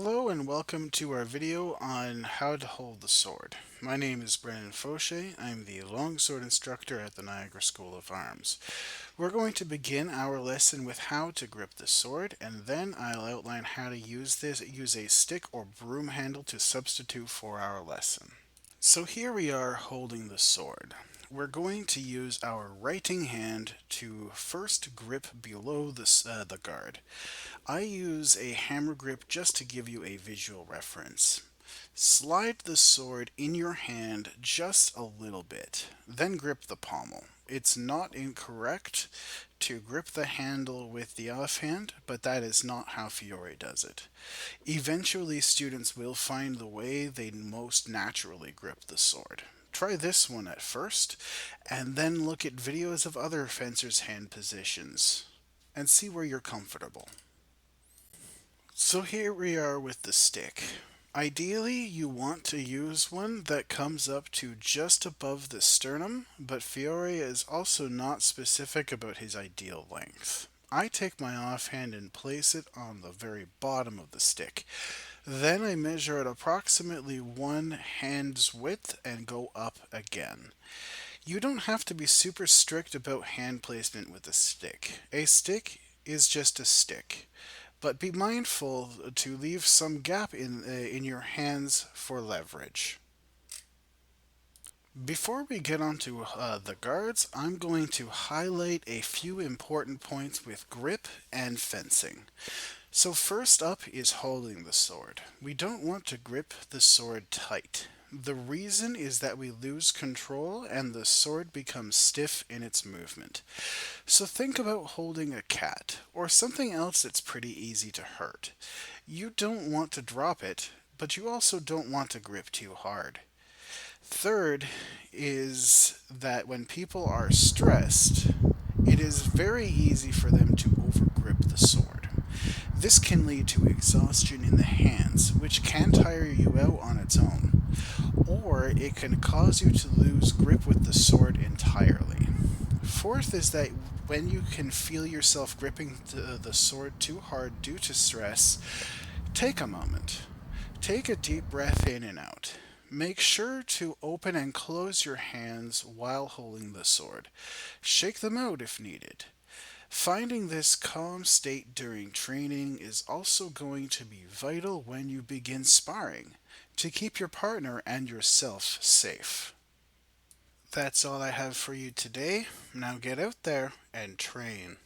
Hello and welcome to our video on how to hold the sword. My name is Brandon Fauché. I'm the longsword instructor at the Niagara School of Arms. We're going to begin our lesson with how to grip the sword, and then I'll outline how to use a stick or broom handle to substitute for our lesson. So here we are holding the sword. We're going to use our writing hand to first grip below the guard. I use a hammer grip just to give you a visual reference. Slide the sword in your hand just a little bit, then grip the pommel. It's not incorrect to grip the handle with the offhand, but that is not how Fiore does it. Eventually, students will find the way they most naturally grip the sword. Try this one at first, and then look at videos of other fencers' hand positions, and see where you're comfortable. So here we are with the stick. Ideally, you want to use one that comes up to just above the sternum, but Fiore is also not specific about his ideal length. I take my offhand and place it on the very bottom of the stick. Then I measure at approximately one hand's width and go up again. You don't have to be super strict about hand placement with a stick. A stick is just a stick. But be mindful to leave some gap in your hands for leverage. Before we get onto the guards, I'm going to highlight a few important points with grip and fencing. So first up is holding the sword. We don't want to grip the sword tight. The reason is that we lose control and the sword becomes stiff in its movement. So think about holding a cat or something else that's pretty easy to hurt. You don't want to drop it, but you also don't want to grip too hard. Third is that when people are stressed, it is very easy for them to overgrip the sword. This can lead to exhaustion in the hands, which can tire you out on its own, or it can cause you to lose grip with the sword entirely. Fourth is that when you can feel yourself gripping the sword too hard due to stress, take a moment. Take a deep breath in and out. Make sure to open and close your hands while holding the sword. Shake them out if needed. Finding this calm state during training is also going to be vital when you begin sparring to keep your partner and yourself safe. That's all I have for you today. Now get out there and train.